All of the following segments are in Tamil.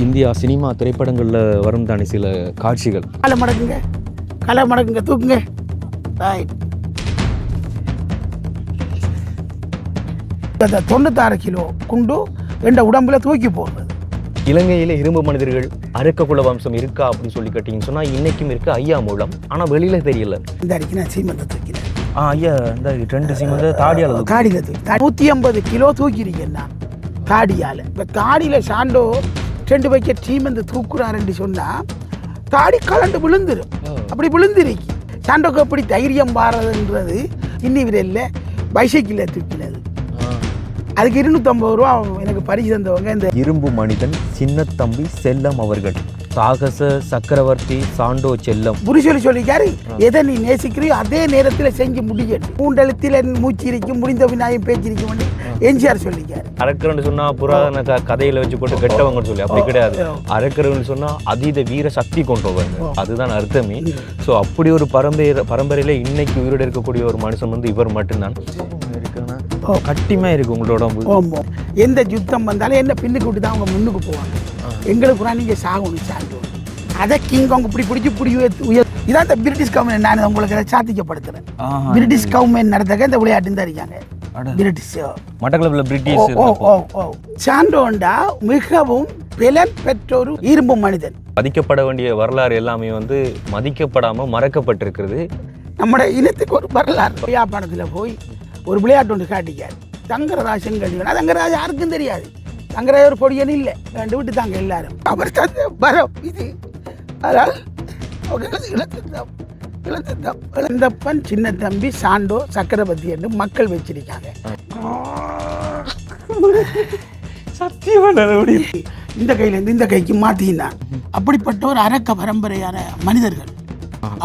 இந்தியா சினிமா திரைப்படங்களில் வரும் தானே சில காட்சிகள். கலை மடக்குங்க தூக்குங்க. ரைட். 96 கிலோ குண்டு என்ற உடம்புல தூக்கி போடுறது. இலங்கையில் இரும்பு மனிதர்கள் அரக்க குல வம்சம் இருக்கா அப்படின்னு சொல்லி கேட்டீங்கன்னு சொன்னால் இன்னைக்கும் இருக்கு ஐயா மூலம். ஆனால் வெளியில தெரியல. இந்த அடிக்கு நான் சீமந்த தூக்கினேன். ஐயா இந்த 2 சீமந்த தாடியால் தாடியில் தூக்கி 150 கிலோ தூக்கிருக்கேன் நான் தாடியால். இப்போ தாடியில் சாண்டோ 2 பக்கெட் சீமந்த தூக்குறாருன்னு சொன்னால் தாடி கலண்டு விழுந்துடும். அப்படி விழுந்துருக்கு. சாண்டோக்கு எப்படி தைரியம் பாடுறதுன்றது இன்னி விரையில் பைசைக்கிளில் தூக்கினது. அதுக்கு 250 ரூபா எனக்கு பரிசு தந்தவங்க இந்த இரும்பு மனிதன் சின்னத்தம்பி செல்லம் அவர்கள். சாகச சக்கரவர்த்தி சாண்டோ செல்லம் சொல்லிக்காரு. எதை நீ நேசிக்கிறியோ அதே நேரத்தில் செஞ்சு முடியணும். மூண்டெழுத்தில் மூச்சு இருக்கும், முடிந்த விநாயகம் பேச்சிருக்கும் எம்ஜிஆர் சொல்லிக்காரு. அரக்கர்னு சொன்னா புராதன கதையில வச்சு போட்டு கெட்டவங்கன்னு சொல்லி அப்படி கிடையாது. அரக்கர்னு சொன்னா அதீத வீர சக்தி கொண்டவங்க, அதுதான் அர்த்தமே. ஸோ அப்படி ஒரு பரம்பரையில இன்னைக்கு உயிரோடு இருக்கக்கூடிய ஒரு மனுஷன் வந்து இவர் மட்டும்தான். கட்டிமா இருக்கு உங்களோட. எந்த யுத்தம் வந்தாலும் என்ன பின்னுக்கு விட்டு தான் அவங்க முன்னுக்கு போவாங்க. எங்களுக்கு நீங்க சாகணும் சாண்டு அதை கிங்காங் இப்படி பிடிச்சி இதான் இந்த பிரிட்டிஷ் கவர்மெண்ட். நான் உங்களுக்கு சாத்திக்கப்படுத்துறேன். பிரிட்டிஷ் கவர்மெண்ட் நடத்தக்க இந்த விளையாட்டு தான் இருக்காங்க. பிரிட்டிஷ் மட்டக்களப்பில் பிரிட்டிஷ் சாண்டோண்டா மிகவும் பெலன் பெற்றோரு இரும்பு மனிதன். மதிக்கப்பட வேண்டிய வரலாறு எல்லாமே வந்து மதிக்கப்படாம மறக்கப்பட்டிருக்கிறது. நம்மட இனத்துக்கு ஒரு வரலாறு. வியாபாரத்தில் போய் ஒரு விளையாட்டு ஒன்று காட்டிக்காரு. தங்கரராஜன் கல்வினா தங்கராஜ் யாருக்கும் தெரியாது. தங்கராஜ் ஒரு பொடியன் இல்லை, ரெண்டு விட்டு தாங்க எல்லாரும். அவர் தந்த வரம் இது. அதனால் இளந்தப்பன் சின்ன தம்பி சாண்டோ சக்கரவர்த்தி என்று மக்கள் வச்சிருக்காங்க. இந்த கையிலேருந்து இந்த கைக்கு மாற்றினான். அப்படிப்பட்ட ஒரு அரக்க பரம்பரையான மனிதர்கள்.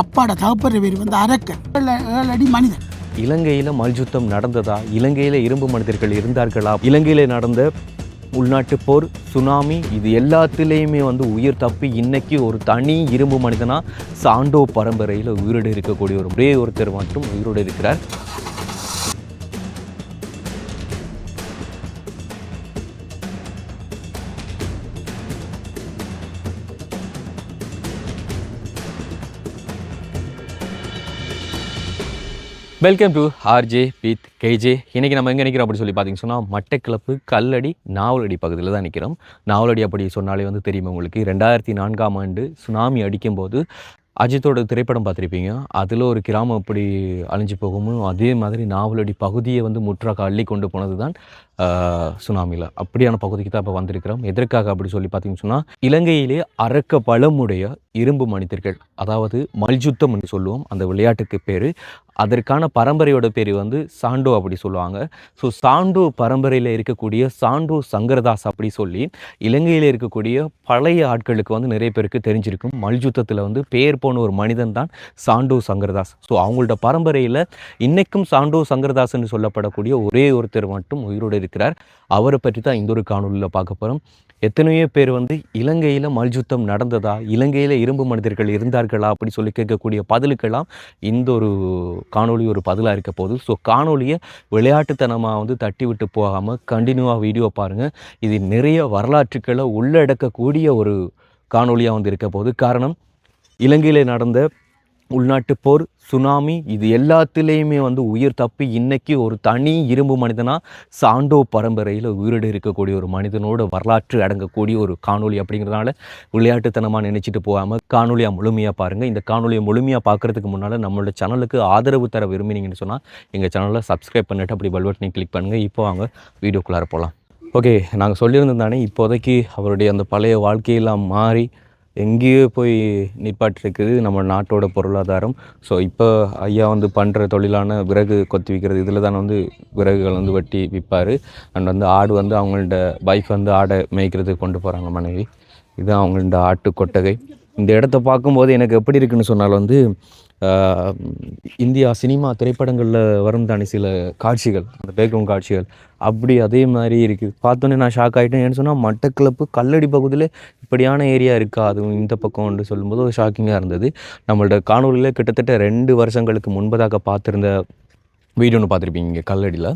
அப்பாட தகப்பற பேர் வந்து அரக்கன், 7 அடி மனிதன். இலங்கையில் மல்யுத்தம் நடந்ததா? இலங்கையில் இரும்பு மனிதர்கள் இருந்தார்களா? இலங்கையில் நடந்த உள்நாட்டு போர், சுனாமி, இது எல்லாத்துலேயுமே வந்து உயிர் தப்பி இன்னைக்கு ஒரு தனி இரும்பு மனிதனா சாண்டோ பரம்பரையில் உயிரோடு இருக்கக்கூடிய ஒரே ஒருத்தர் மட்டும் உயிரோடு இருக்கிறார். Welcome to RJ with KJ. இன்றைக்கி நம்ம எங்கே நிற்கிறோம் அப்படி சொல்லி பார்த்தீங்கன்னு சொன்னால் மட்டக்களப்பு கல்லடி நாவலடி பகுதியில் தான் நிற்கிறோம். நாவலடி அப்படி சொன்னாலே வந்து தெரியும் உங்களுக்கு. 2004ஆம் ஆண்டு சுனாமி அடிக்கும்போது அஜித்தோட திரைப்படம் பார்த்துருப்பீங்க. அதில் ஒரு கிராமம் எப்படி அழிஞ்சு போகுமோ அதே மாதிரி நாவலடி பகுதியை வந்து முற்றாக அள்ளி கொண்டு போனது தான் சுனாமியில். அப்படியான பகுதிக்கு தான் இப்போ வந்திருக்கிறோம். எதற்காக அப்படி சொல்லி பார்த்தீங்கன்னு சொன்னால் இலங்கையிலே அரக்க பலமுடைய இரும்பு மனிதர்கள், அதாவது மல்யுத்தம் என்று சொல்லுவோம் அந்த விளையாட்டுக்கு பேர். அதற்கான பரம்பரையோட பேர் வந்து சாண்டோ அப்படி சொல்லுவாங்க. ஸோ சாண்டோ பரம்பரையில் இருக்கக்கூடிய சாண்டோ சங்கரதாஸ் அப்படி சொல்லி இலங்கையில் இருக்கக்கூடிய பழைய ஆட்களுக்கு வந்து நிறைய பேருக்கு தெரிஞ்சிருக்கும். மல்யுத்தத்தில் வந்து பேர் போன ஒரு மனிதன் தான் சாண்டோ சங்கரதாஸ். ஸோ அவங்களோட பரம்பரையில் இன்னைக்கும் சாண்டோ சங்கரதாஸ்ன்னு சொல்லப்படக்கூடிய ஒரே ஒருத்தர் மட்டும் உயிரோடு இருக்கிறார். அவரை பற்றி தான் இந்த ஒரு காணொலியில் பார்க்க போகிறோம். எத்தனையோ பேர் வந்து இலங்கையில் மல்யுத்தம் நடந்ததா, இலங்கையில் இரும்பு மனிதர்கள் இருந்தார்களா அப்படி சொல்லி கேட்கக்கூடிய பதிலுக்கெல்லாம் இந்த ஒரு காணொலி ஒரு பதிலாக இருக்க போகுது. ஸோ காணொலியை விளையாட்டுத்தனமாக வந்து தட்டி விட்டு போகாமல் கண்டினியூவாக வீடியோ பாருங்கள். இது நிறைய வரலாற்றுக்களை உள்ளடக்கக்கூடிய ஒரு காணொலியாக வந்து இருக்க போகுது. காரணம், இலங்கையில் நடந்த உள்நாட்டு போர், சுனாமி, இது எல்லாத்துலேயுமே வந்து உயிர் தப்பி இன்னைக்கு ஒரு தனி இரும்பு மனிதனாக சாண்டோ பரம்பரையில் உயிரோடு இருக்கக்கூடிய ஒரு மனிதனோட வரலாற்று அடங்கக்கூடிய ஒரு காணொலி அப்படிங்கிறதுனால விளையாட்டுத்தனமாக நினச்சிட்டு போகாமல் காணொலியாக முழுமையாக பாருங்கள். இந்த காணொலியை முழுமையாக பார்க்குறதுக்கு முன்னால் நம்மளோட சேனலுக்கு ஆதரவு தர விரும்பினீங்கன்னு சொன்னால் எங்கள் சேனலை சப்ஸ்கிரைப் பண்ணிவிட்டு அப்படி பெல் பட்டனை கிளிக் பண்ணுங்கள். இப்போ வாங்க வீடியோக்குள்ளார போகலாம். ஓகே, நாங்கள் சொல்லியிருந்தோம் தானே, இப்போதைக்கு அவருடைய அந்த பழைய வாழ்க்கையெல்லாம் மாறி எங்கேயோ போய் நிற்பாட்டிருக்குது நம்ம நாட்டோட பொருளாதாரம். ஸோ இப்போ ஐயா வந்து பண்ணுற தொழிலான விறகு கொத்தி விற்கிறது, இதில் தான் வந்து விறகுகள் வந்து வெட்டி விற்பார். அண்ட் வந்து ஆடு வந்து அவங்கள்ட வைஃப் வந்து ஆடை மேய்க்கிறதுக்கு கொண்டு போகிறாங்க மனைவி. இதுதான் அவங்கள்ட ஆட்டு கொட்டகை. இந்த இடத்த பார்க்கும்போது எனக்கு எப்படி இருக்குன்னு சொன்னால் வந்து இந்தியா சினிமா திரைப்படங்களில் வரும் தானே சில காட்சிகள், அந்த பேக்ரவுண்ட் காட்சிகள் அப்படி அதே மாதிரி இருக்குது. பார்த்தோன்னே நான் ஷாக் ஆகிட்டேன். ஏன்னு சொன்னால் மட்டக்களப்பு கல்லடி பகுதியில் இப்படியான ஏரியா இருக்கா, அதுவும் இந்த பக்கம்னு சொல்லும்போது ஒரு ஷாக்கிங்காக இருந்தது. நம்மளோட காணொலியில் கிட்டத்தட்ட 2 வருஷங்களுக்கு முன்பதாக பார்த்துருந்த வீடு ஒன்று பார்த்துருப்பீங்க இங்கே கல்லடியில்,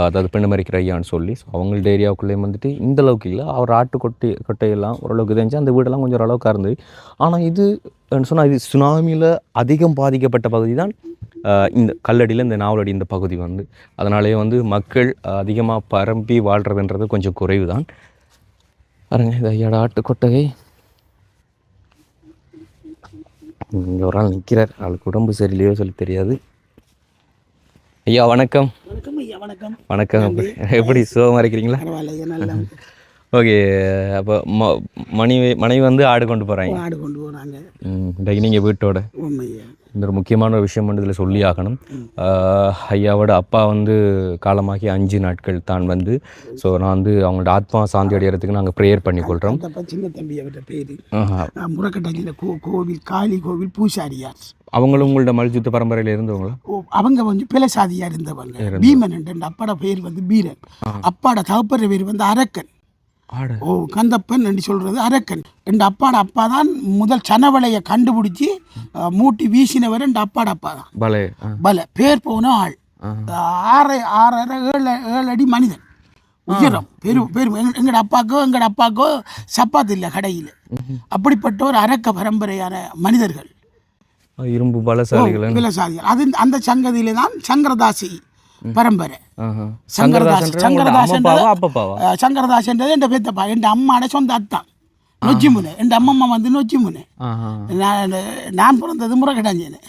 அதாவது பெண்ணமரிக்கிற ஐயான்னு சொல்லி. ஸோ அவங்கள்ட்ட ஏரியாவுக்குள்ளேயும் வந்துட்டு இந்த அளவுக்கு இல்லை. அவர் கொட்டையெல்லாம் ஓரளவுக்கு தெரிஞ்சு அந்த வீடெல்லாம் கொஞ்சம் ஓரளவுக்கு இருந்தது. ஆனால் இது சொன்னால் இது சுனாமியில் அதிகம் பாதிக்கப்பட்ட பகுதி தான் இந்த கல்லடியில் இந்த நாவலடி இந்த பகுதி வந்து. அதனாலே வந்து மக்கள் அதிகமாக பரம்பி வாழ்கிறதுன்றது கொஞ்சம் குறைவு தான். பாருங்க இந்த ஐயாட ஆட்டு கொட்டகை. இங்கே ஒரு ஆள் நிற்கிறார், ஆளுக்கு உடம்பு சரியில்லையோ சொல்லி தெரியாது. ஐயா வணக்கம். வணக்கம் ஐயா. வணக்கம். வணக்கம். எப்படி சுகமாக இருக்கிறீங்களா? பரவாயில்ல, நல்லா. ஓகே. அப்போ மனைவி வந்து ஆடு கொண்டு போகிறாங்க. ஆடு கொண்டு போகிறாங்க. இன்றைக்கு நீங்கள் வீட்டோட உண்மையா இந்த ஒரு முக்கியமான ஒரு விஷயம் வந்து இதில் சொல்லி ஆகணும். ஐயாவோட அப்பா வந்து காலமாகி 5 நாட்கள் தான் வந்து. ஸோ நான் வந்து அவங்களோட ஆத்மா சாந்தி அடைகிறதுக்கு நாங்கள் ப்ரேயர் பண்ணிக்கொள்கிறோம். சின்ன தம்பி அவர்கிட்ட பேர் முரக்கட்டையில் கோவில் காளி கோவில் பூசாரியார். அவங்களும் உங்களோட மல்யுத்த பரம்பரையில் இருந்தவங்களா? அவங்க கொஞ்சம் பிளசாதியாக இருந்தவங்க. பீமன் என்ற அப்பாட பேர் வந்து பீரன், அப்பாட தகப்பற பேர் வந்து அரக்கன். கந்தப்பன் என்று சொல்கிறது அரக்கன். என் அப்பாட அப்பா தான் முதல் சனவலையை கண்டுபிடிச்சி மூட்டி வீசினவர். என் அப்பாட அப்பா தான் பல பேர் போன ஆள். 6'7" அடி மனிதன் உயரம். எங்கட அப்பாக்கோ சப்பாத்து இல்லை கடையில். அப்படிப்பட்ட ஒரு அரக்க பரம்பரையான மனிதர்கள், இரும்பு பலசாலிகள். அது அந்த சங்கதியிலே தான் சங்கரதாசி பரம்பரை. சங்கரதாஸ் என்றது என் பெத்தப்பா. என் அம்மாட சொந்த அத்தான் நொச்சிமுனை. என் அம்மம்மா வந்து நொச்சிமுனை. நான் பிறந்தது முரக்கட்டாஞ்சேனு.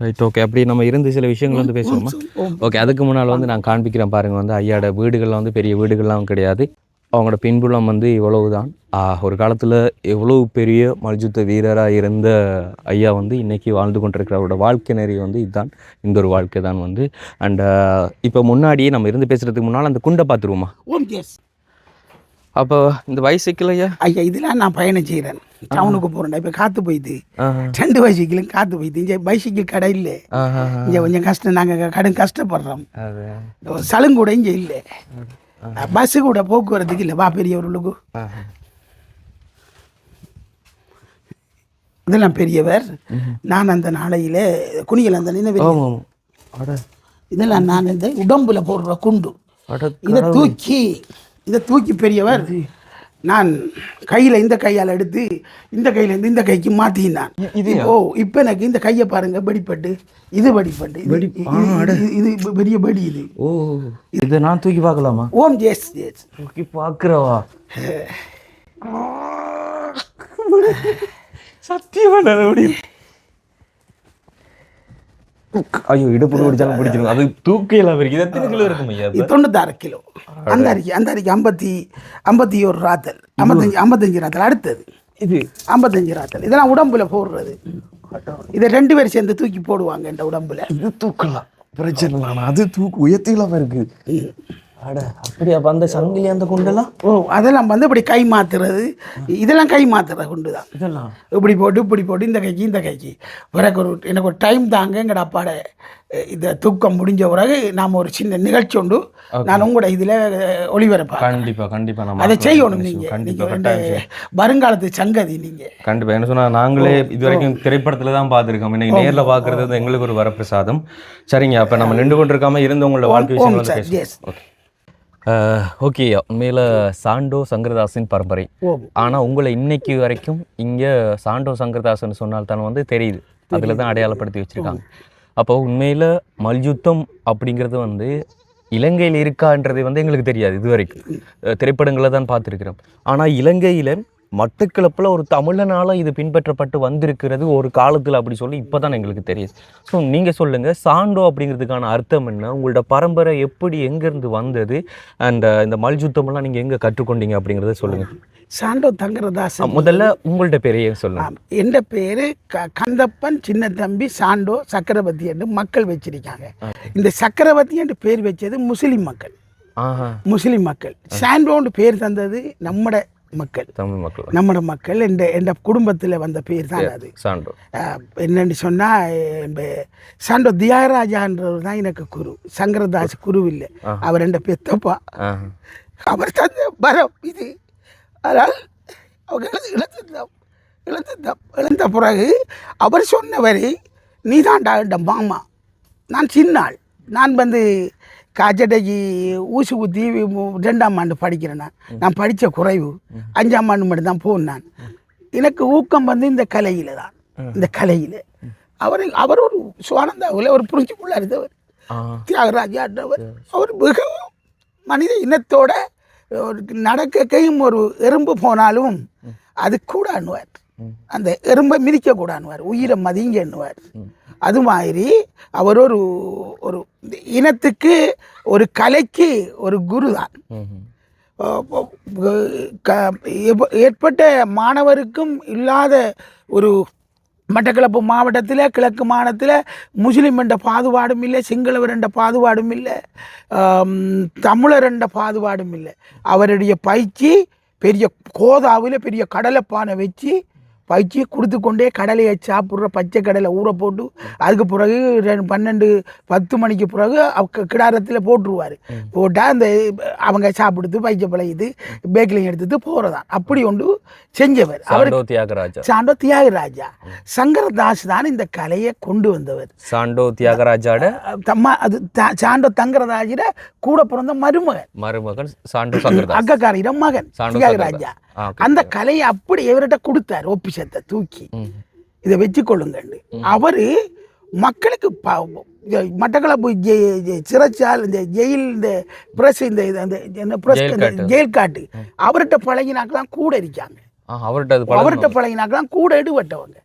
Right, okay. அப்படி நம்ம இருந்து சில விஷயங்கள் வந்து பேசுவோமா? ஓகே. அதுக்கு முன்னால் வந்து நான் காண்பிக்கிறேன் பாருங்கள். வந்து ஐயாவோட வீடுகள்லாம் வந்து பெரிய வீடுகள்லாம் கிடையாது. அவங்களோட பின்புலம் வந்து இவ்வளவு தான். ஒரு காலத்தில் எவ்வளவு பெரிய மல்யுத்த வீரராக இருந்த ஐயா வந்து இன்றைக்கி வாழ்ந்து கொண்டிருக்கிற அவரோட வாழ்க்கை நெறி வந்து இதுதான். இந்த ஒரு வாழ்க்கை தான் வந்து. அண்ட் இப்போ முன்னாடியே நம்ம இருந்து பேசுகிறதுக்கு முன்னால் அந்த குண்டை பார்த்துருவோமா? அப்போ இந்த பைசைக்கிள் ஐயா இதெல்லாம் நான் பயணம் செய்கிறேன். டவுனுக்கு போகிறேன். இப்போ காற்று போயிடுது. 2 பைசைக்கிளும் காற்று போயிடுது. இங்கே பைசைக்கிள் கடை இல்லை. இங்கே கொஞ்சம் கஷ்டம். நாங்கள் கடும் கஷ்டப்படுறோம். சலுங்கூட இங்கே இல்லை. பஸ்ஸு கூட போக்குவரத்துக்கு இல்லை. வா பெரியவர்களுக்கு இதெல்லாம் பெரியவர். நான் அந்த நாளையில குனிகள் அந்த நினைவு இதெல்லாம் நான் இந்த உடம்புல போடுற குண்டு. இதை தூக்கி பெரியவர் நான் கையில் இந்த கையால் எடுத்து இந்த கையிலேருந்து இந்த கைக்கு மாற்றினான். இப்போ எனக்கு இந்த கையை பாருங்க, வெடிப்பட்டு இது வெடிப்பட்டு இது பெரிய வெடி. இதை நான் தூக்கி பார்க்கலாமா? எஸ் தூக்கி பார்க்குறவா? சத்தியமான முடியும். ஐயோ, இடுப்பு பிடிச்சாலும் பிடிச்சிருக்கும். அது தூக்கையெல்லாம் இருக்கு. இது எத்தனை கிலோ இருக்கும் ஐயா? 96 கிலோ. அந்த அரிக்கு 51 ராத்தல், 55 ராத்தல். அடுத்தது இது 55 ராத்தல். இதெல்லாம் உடம்புல போடுறது. இதை 2 பேர் சேர்ந்து தூக்கி போடுவாங்க என்ற உடம்புல. இது தூக்கலாம் பிரச்சனை இல்லை. அது தூக்கு உயர்த்திலாம் இருக்கு. அப்படி அப்போ அந்த சங்கிலி அந்த குண்டெல்லாம் அதெல்லாம் வந்து இப்படி கை மாத்துறது. இதெல்லாம் கை மாத்துற குண்டு தான். இதெல்லாம் இப்படி போட்டு இந்த கைக்கு பிறகு எனக்கு ஒரு டைம் தாங்க. எங்கட அப்பாட இதை தூக்கம் முடிஞ்ச பிறகு நாம் ஒரு சின்ன நிகழ்ச்சி உண்டு. நான் உங்களோட இதில் ஒளிபரப்பேன். கண்டிப்பாக அதை செய்யணும். நீங்கள் வருங்காலத்து சங்கதி. நீங்கள் கண்டிப்பாக என்ன சொன்னால், நாங்களே இது வரைக்கும் திரைப்படத்தில் தான் பார்த்துருக்கோம். இன்னைக்கு நேரில் பார்க்குறது எங்களுக்கு ஒரு வரப்பிரசாதம். சரிங்க, அப்போ நம்ம நின்று கொண்டிருக்காமல் இருந்து உங்களோட வாழ்க்கை விஷயம். ஓகே. உண்மையில் சாண்டோ சங்கரதாஸின் பரம்பரை. ஆனால் உங்களை இன்னைக்கு வரைக்கும் இங்கே சாண்டோ சங்கரதாசன் சொன்னால் தான் வந்து தெரியுது. அதில் தான் அடையாளப்படுத்தி வச்சுருக்காங்க. அப்போ உண்மையில் மல்யுத்தம் அப்படிங்கிறது வந்து இலங்கையில் இருக்கான்றது வந்து எங்களுக்கு தெரியாது. இது வரைக்கும் திரைப்படங்களை தான் பார்த்துருக்கிறோம். ஆனால் இலங்கையில் மட்டக்களப்பில் ஒரு தமிழனால் இது பின்பற்றப்பட்டு வந்திருக்கிறது ஒரு காலத்தில் அப்படி சொல்லி இப்போ தான் எங்களுக்கு தெரியுது. ஸோ நீங்கள் சொல்லுங்கள், சாண்டோ அப்படிங்கிறதுக்கான அர்த்தம் என்ன? உங்களோட பரம்பரை எப்படி எங்கேருந்து வந்தது? அண்ட் இந்த மல்யுத்தமெல்லாம் நீங்கள் எங்கே கற்றுக்கொண்டீங்க அப்படிங்கிறத சொல்லுங்கள். சாண்டோ சங்கரதாசன். முதல்ல உங்கள்ட்ட பேரையே சொல்லுங்கள். என் பேர் கந்தப்பன் சின்ன தம்பி சாண்டோ சக்கரவர்த்தி என்று மக்கள் வச்சிருக்காங்க. இந்த சக்கரவர்த்தி என்று பேர் வச்சது முஸ்லீம் மக்கள். சாண்டோன்னு பேர் தந்தது நம்மட மக்கள், தமிழ் மக்கள், நம்மட மக்கள். எந்த குடும்பத்தில் வந்த பேர் தான் அது சாண்டோ. என்னென்னு சொன்னால், சாண்டோ தியாகராஜான்றவர் தான் எனக்கு குரு. சங்கரதாஸ் குரு இல்லை, அவர் எந்த பெத்தப்பா. அவர் தந்த பரம் இது. அதனால் அவங்க இழந்த பிறகு அவர் சொன்னவரை நீ தான்டா என்ற மாமா, நான் சின்னாள். நான் வந்து காய்ச்சட்டைக்கு ஊசி ஊற்றி 2ஆம் ஆண்டு படிக்கிறேன். நான் படித்த குறைவு 5ஆம் ஆண்டு மட்டும் தான் போனேன். எனக்கு ஊக்கம் வந்து இந்த கலையில் தான். இந்த கலையில் அவர் ஒரு சுவானந்தாவில் ஒரு புரிஞ்சுக்குள்ள இருந்தவர். தியாகராஜான்றவர் அவர் மிகவும் மனித இனத்தோட நடக்கையும் ஒரு எறும்பு போனாலும் அது கூட அண்ணுவார். அந்த எறும்பை மிதிக்க கூட அண்ணுவார். உயிரை மதிங்க எண்ணுவார். அது மாதிரி அவர் ஒரு ஒரு இனத்துக்கு ஒரு கலைக்கு ஒரு குரு தான். ஏற்பட்ட மாணவருக்கும் இல்லாத ஒரு மட்டக்களப்பு மாவட்டத்தில் கிழக்கு மாநிலத்தில் முஸ்லீம் என்ற பாதுபாடும் இல்லை, சிங்களவர் என்ற பாதுபாடும் இல்லை, தமிழர் என்ற பாதுபாடும் இல்லை. அவருடைய பயிற்சி பெரிய கோதாவில் பெரிய கடலைப்பானை வச்சு பயிற்சி கொடுத்து கொண்டே கடலையை சாப்பிட்ற பச்சை கடலை ஊற போட்டு அதுக்கு பிறகு 12-10 மணிக்கு பிறகு கிடாரத்தில் போட்டுருவார். போட்டால் அந்த அவங்க சாப்பிடுத்து பயிற்சி பழகிது பேக்கிலையும் எடுத்துட்டு போகிறதான். அப்படி ஒன்று செஞ்சவர் அவர் சாண்டோ தியாகராஜா. சங்கரதாஸ் தான் இந்த கலையை கொண்டு வந்தவர். சாண்டோ தியாகராஜாட அது சாண்டோ தங்கரதாஜிட கூட பிறந்த மருமகன் சாண்டோ சங்கரதாஸ் அக்கக்காரிடம் மகன் தியாகராஜா. அந்த கலையை அப்படி எவர்கிட்ட கொடுத்தார். ஒப்பிசத்தை தூக்கி இதை வச்சு கொள்ளுங்க. அவரு மக்களுக்கு மட்டக்களப்பு சிறைச்சால் இந்த ஜெயில் இந்த பிரஸ் இந்த ஜெயில் காட்டு அவர்கிட்ட பழகினாக்கெல்லாம் கூட இருக்காங்க. அவர்கிட்ட பழகினாக்கெல்லாம் கூட எடுபட்டவங்க.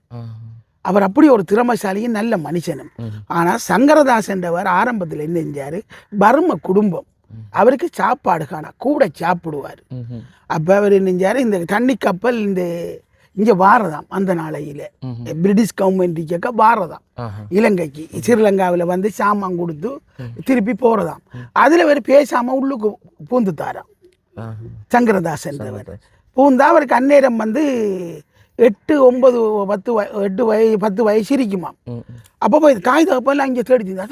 அவர் அப்படி ஒரு திறமைசாலியும் நல்ல மனுஷனும். ஆனால் சங்கரதாஸ் என்றவர் ஆரம்பத்தில் என்ன செஞ்சார், பர்ம குடும்பம் அவருக்கு சாப்பாடு காணா கூட சாப்பிடுவார். அப்போ அவர் என்ன செஞ்சார், இந்த தண்ணி கப்பல் இந்த இங்கே வாரதாம். அந்த நாளையில் பிரிட்டிஷ் கவர்மெண்ட் கேட்க வாரதாம் இலங்கைக்கு. ஸ்ரீலங்காவில் வந்து சாமான் கொடுத்து திருப்பி போகிறதாம். அதில் அவர் பேசாமல் உள்ளுக்கு பூந்துத்தாராம் சங்கரதாஸ் என்றவர். பூந்தா அவருக்கு அந்நேரம் வந்து 8, 9, 10 வயசு இருக்குமாம். அப்போ போய் தாய் தகப்பெல்லாம் இங்கே தேடிச்சிருந்தா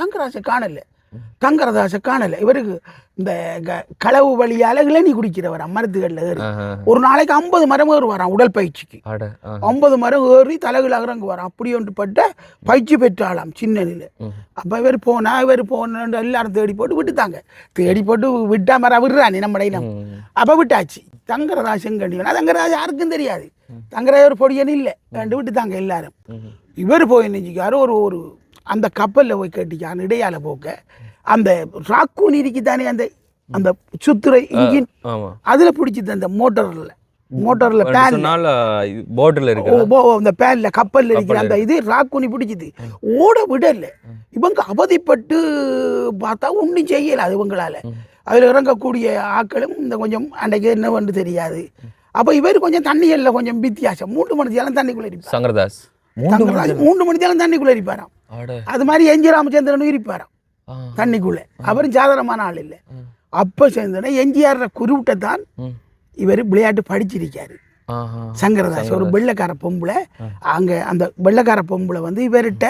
தங்கரதாசை காணலை. இவருக்கு இந்த களவு வழியால் இளநீ குடிக்கிறவர் மரத்துகளில் ஏறி ஒரு நாளைக்கு 50 மரம் ஏறி வரான். உடல் பயிற்சிக்கு 50 மரம் ஏறி தலைகள் அகரங்கு வரான். அப்படி ஒன்று பட்ட பயிற்சி பெற்றாலாம் சின்னனில். அப்போ இவர் போன எல்லாரும் தேடி போட்டு விட்டுத்தாங்க. தேடி போட்டு விட்டா மரம் விடுறானே நம்ம இடம். அப்போ விட்டாச்சு. தங்கரதாசன் கண்டிப்பாக தங்கரதாசன் யாருக்கும் தெரியாது. தங்கராஜர் பொடியன்னு இல்லை கண்டு விட்டுத்தாங்க எல்லாரும். இவர் போய் நினைச்சிக்காரு ஒரு அந்த கப்பலில் போய் கட்டிக்கான் இடையால போக்க அந்த ராக்கூன் இருக்குதானே அந்த அந்த சுத்துரை இன்ஜின் அதில் பிடிச்சிது. அந்த மோட்டரில் அந்த பேன்ல கப்பலில் இருக்கிற அந்த இது ராக்கூனி பிடிச்சிது. ஓட விடல. இவங்க அவதிப்பட்டு பார்த்தா ஒன்றும் செய்யலை அது இவங்களால. அதில் இறங்கக்கூடிய ஆட்களும் இந்த கொஞ்சம் அன்றைக்கு என்ன வந்து தெரியாது. அப்போ இவர் கொஞ்சம் தண்ணிகளில் கொஞ்சம் வித்தியாசம். 3 மணி நேரம் தண்ணிக்குள்ளே இருப்பார் சங்கரதாஸ். 3 மணி நேரம் தண்ணிக்குள்ளே இருப்பாராம். அது மாதிரி என்ஜி ராமச்சந்திரனும் இருப்பாராம் தண்ணிக்குள்ளே. அவரும் சாதாரணமான ஆள் இல்லை. அப்போ சேர்ந்தோன்னா எம்ஜிஆர் குருவிட்ட தான் இவர் விளையாட்டு படிச்சிருக்காரு சங்கரதாஸ். ஒரு வெள்ளைக்கார பொம்பளை அங்கே அந்த வெள்ளைக்கார பொம்பளை வந்து இவர்கிட்ட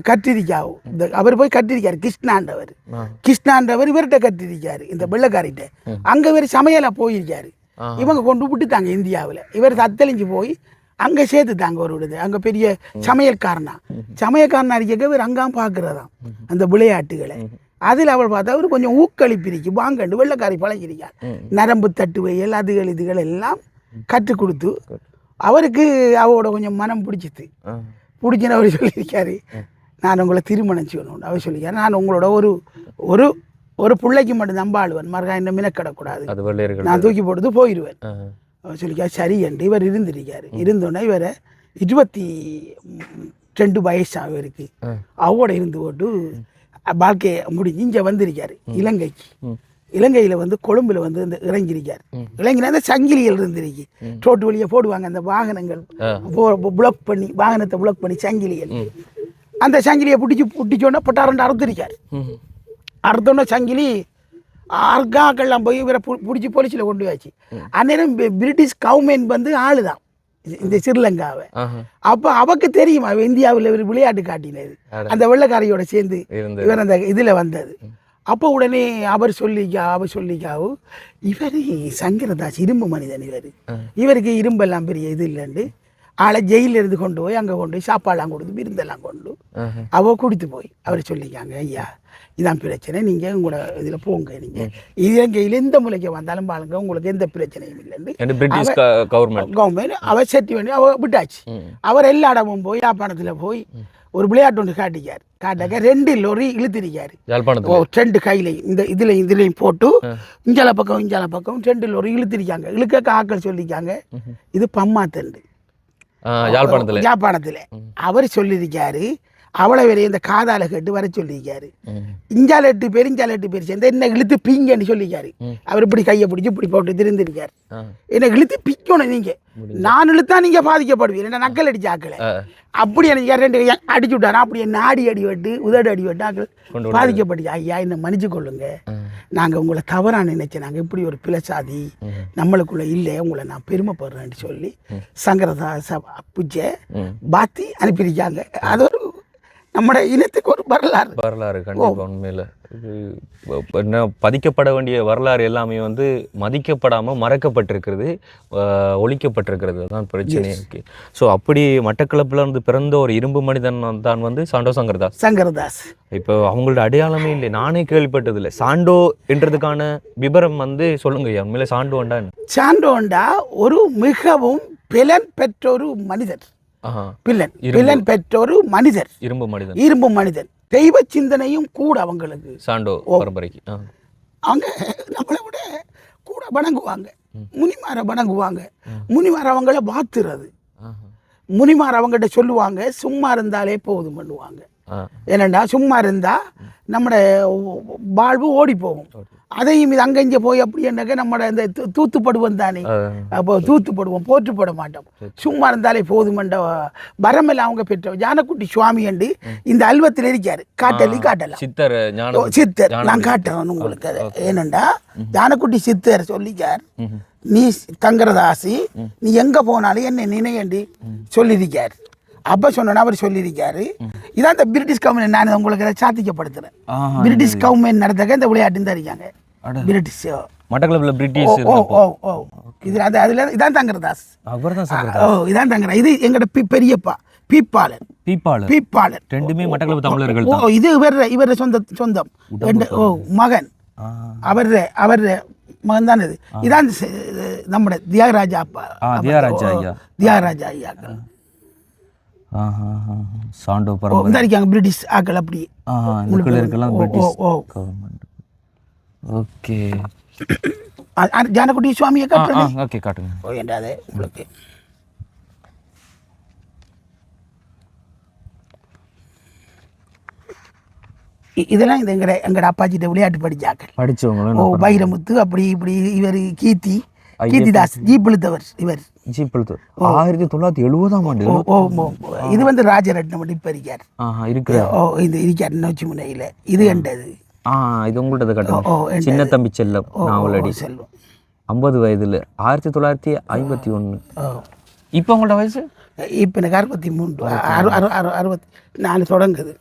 கத்திரிக்காவும் அவர் போய் கத்திரிக்காரு. கிருஷ்ணாண்டவர் இவர்கிட்ட கத்திரிக்காரு இந்த வெள்ளைக்காரிட்ட. அங்கே இவர் சமையலாக போயிருக்காரு. இவங்க கொண்டு விட்டுட்டாங்க இந்தியாவில். இவர் தத்தளிஞ்சு போய் அங்கே சேர்த்துட்டாங்க ஒரு விடுது. அங்கே பெரிய சமையல்காரனா இருக்க இவர் அங்காம் பார்க்குறதாம் அந்த விளையாட்டுகளை. அதில் அவள் பார்த்தா அவர் கொஞ்சம் ஊக்களிப்பிரிக்கு வாங்கண்டு வெள்ளைக்காரி பழகிருக்கார். நரம்பு தட்டுவைகள் அதுகள் இதுகள் எல்லாம் கற்றுக் கொடுத்து அவருக்கு அவரோட கொஞ்சம் மனம் பிடிச்சிது. பிடிச்சின்னு அவர் சொல்லியிருக்காரு, நான் உங்களை திருமணம் செய்யணும். அவர் சொல்லியிருக்காரு, நான் உங்களோட ஒரு ஒரு ஒரு பிள்ளைக்கு மட்டும் நம்பாளுவேன், மறுக்கா என்ன மினக்கிடக்கூடாது, நான் தூக்கி போட்டு போயிடுவேன். அவர் சொல்லியிருக்காரு சரி என்று இவர் இருந்திருக்காரு. இருந்தோன்னா இவரை 22 வயசாக இருக்கு. அவரோட இருந்து போட்டு வாழ்க்கையை முடிஞ்சு இங்கே வந்திருக்காரு இலங்கைக்கு. இலங்கையில் வந்து கொழும்புல வந்து இந்த இறங்கியிருக்கார். இலங்கையில் அந்த சங்கிலிகள் இருந்திருக்கு. ரோட்டு வழியை போடுவாங்க அந்த வாகனங்கள் புளக் பண்ணி, வாகனத்தை புளக் பண்ணி சங்கிலிகள். அந்த சங்கிலியை பிடிச்சோன்னா பட்டாரண்டு அறுத்திருக்காரு. அறுத்தோன்னா சங்கிலி அர்காக்கெல்லாம் போய் இவரை பிடிச்சி போலீஸில் கொண்டு போயாச்சு. அந்நேரம் பிரிட்டிஷ் கவர்மெண்ட் வந்து ஆளுதான் இந்த ஸ்ரீலங்காவை. அப்போ அவருக்கு தெரியுமா இந்தியாவில் இவர் விளையாட்டு காட்டினது அந்த வெள்ளைக்காரையோட சேர்ந்து இவர் அந்த இதில் வந்தது. அப்போ உடனே அவர் சொல்லிக்காவும் இவர் சங்கரதாஸ் இரும்பு மனிதன், இவருக்கு இரும்பெல்லாம் பெரிய இது இல்லைண்டு ஆளை ஜெயிலில் இருந்து கொண்டு போய் அங்கே கொண்டு போய் சாப்பாடெல்லாம் கொடுத்து விருந்தெல்லாம் கொண்டு அவ குடித்து போய் அவர் சொல்லிக்காங்க, ஐயா இதான் பிரச்சனை, நீங்கள் உங்களோட இதில் போங்க, நீங்கள் இலங்கையில் எந்த மூலைக்கு வந்தாலும் பாருங்க, உங்களுக்கு எந்த பிரச்சனையும் இல்லைன்னு பிரிட்டிஷ் கவர்மெண்ட் அவர் செட்டி பண்ணி அவ விட்டாச்சு. அவர் எல்லா இடமும் போய் யாழ்ப்பாணத்தில் போய் ஒரு விளையாட்டு ஒன்று காட்டாக்க 2 லொரி இழுத்திருக்காரு. 2 கையிலையும் இந்த இதுலையும் போட்டு இஞ்சால பக்கம் 2 லொரி இழுத்திருக்காங்க. இழுக்க ஆக்கள் சொல்லிக்காங்க, இது பம்மாத்தண்டு யாழ்ப்பாணத்தில். அவர் சொல்லியிருக்காரு, அவளை வேற இந்த காதால கேட்டு வர சொல்லியிருக்காரு. இஞ்சால 8 பேர் சேர்ந்து என்ன இழுத்து பீங்கன்னு சொல்லிக்காரு. அவர் இப்படி கையை பிடிச்சி இப்படி போட்டு திருந்திருக்காரு. என்ன இழுத்து பிக்கணும், நீங்க நான் இழுத்தா நீங்க பாதிக்கப்படுவீங்க, என்ன நக்கல் அடிச்சு ஆக்கல அப்படி எனக்கு 2 அடிச்சு விட்டாரா, அப்படி நாடி அடி வெட்டு உதடு அடி வெட்டு ஆக்கள் பாதிக்கப்பட்டுச்சு. ஐயா என்ன மன்னிச்சு கொள்ளுங்க, நாங்க உங்களை தவறா நினைச்சேன், நாங்க இப்படி ஒரு பிளசாதி நம்மளுக்குள்ள இல்லை, உங்களை நான் பெருமைப்படுறேன்னு சொல்லி சங்கரதாச பூஜை பாத்தி அனுப்பியிருக்காங்க. அது ஒரு நம்ம இனத்துக்கு ஒரு வரலாறு. கண்டிப்பா உண்மையில என்ன பதிக்கப்பட வேண்டிய வரலாறு எல்லாமே வந்து மதிக்கப்படாம மறக்கப்பட்டிருக்கிறது, ஒழிக்கப்பட்டிருக்கிறது தான் பிரச்சனை இருக்கு. ஸோ அப்படி மட்டக்களப்புல இருந்து பிறந்த ஒரு இரும்பு மனிதன் தான் வந்து சாண்டோ சங்கரதாஸ். இப்போ அவங்களோட அடையாளமே இல்லை, நானே கேள்விப்பட்டதில்லை. சாண்டோ என்றதுக்கான விபரம் வந்து சொல்லுங்க ஐயா, உண்மையில சாண்டோண்டா ஒரு மிகவும் பலன் பெற்ற ஒரு மனிதர், பிள்ளன் பெற்ற ஒரு மனிதர், இரும்பு மனிதன். தெய்வ சிந்தனையும் கூட அவங்களுக்கு சாண்டோ பரம்பரைக்கு. அவங்க நம்மளை விட கூட வணங்குவாங்க, முனிமார அவங்கள பார்த்துறது. முனிமார் அவங்ககிட்ட சொல்லுவாங்க, சும்மா இருந்தாலே போதும் பண்ணுவாங்க. ஏனண்டா சும்மா இருந்தா நம்மட வாழ்வு ஓடி போகும். அதையும் இது அங்கே போய் அப்படி என்னக்க நம்மட இந்த தூத்துப்படுவோம் தானே, அப்போ தூத்துப்படுவோம், போற்றுப்பட மாட்டோம். சும்மா இருந்தாலே போதுமென்ற வரமெல்லாம் அவங்க பெற்ற ஜானக்குட்டி சுவாமி என்று இந்த அல்வத்தில் இருக்காரு. காட்டலாம் சித்தர் நான் காட்டுறேன் உங்களுக்கு. அதை ஏனண்டா ஜானக்குட்டி சித்தர் சொல்லிக்கார், நீ தங்கரதாசி நீ எங்க போனாலும் என்ன நினையண்டி சொல்லியிருக்கார். அப்ப சொன்னா அவர் சொல்லியிருக்காரு, இதான் இந்த பிரிட்டிஷ் கவர்மெண்ட், நான் உங்களுக்கு சாத்திக்கப்படுத்துறேன். பிரிட்டிஷ் கவர்மெண்ட் நடத்தக்க இந்த விளையாட்டு தான் இருக்காங்க. பிரிட்டிஷ் மட்டக்களப்புல பிரிட்டிஷ் இது அதுல இதான் தங்கரதாஸ், இதான் தங்கரா. இது எங்கட பெரியப்பா பீப்பாளர் ரெண்டுமே மட்டக்களப்பு தமிழர்கள். இது இவர சொந்தம் மகன், அவர் மகன் தான். இது இதான் நம்ம தியாகராஜா ஐயா சாண்டோ இருக்காங்க. பிரிட்டிஷ் ஆக்கள் அப்படி ஓகே. ஜானக்குட்டி சுவாமியை காட்டுங்க. உங்களுக்கு இதெல்லாம் இந்த எங்கட அப்பாச்சிட்ட விளையாட்டு படிச்சவங்க வைரமுத்து, அப்படி இப்படி இவர் கீர்த்திதாஸ் ஜீப்பிழுத்தவர். இவர் 1970ஆம் ஆண்டு. இது வந்து ராஜரட்னம் இப்ப இருக்கார் நோச்சி முனையில. இது கண்டது இது உங்கள்ட்ட கட்டணும். சின்ன தம்பி செல்லம் நாவலடி 50 வயதுல 1951. இப்போ உங்களோட வயசு? இப்போ எனக்கு 63, 64 தொடங்குது.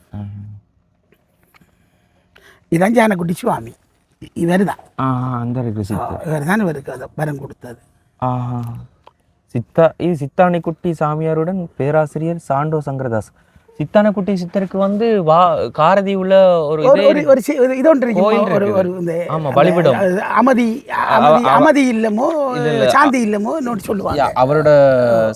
இதான் ஜானக்குட்டி சுவாமி. இவர் தான் இவருக்கு வரம் கொடுத்தது. சித்தானைக்குட்டி சாமியாருடன் பேராசிரியர் சாண்டோ சங்கரதாஸ். சித்தானைக்குட்டி சித்தருக்கு வந்து காரதி உள்ள ஒரு இது வழிபடும் அமதி இல்லமோ சாந்தி இல்லமோ சொல்லுவாங்க. அவரோட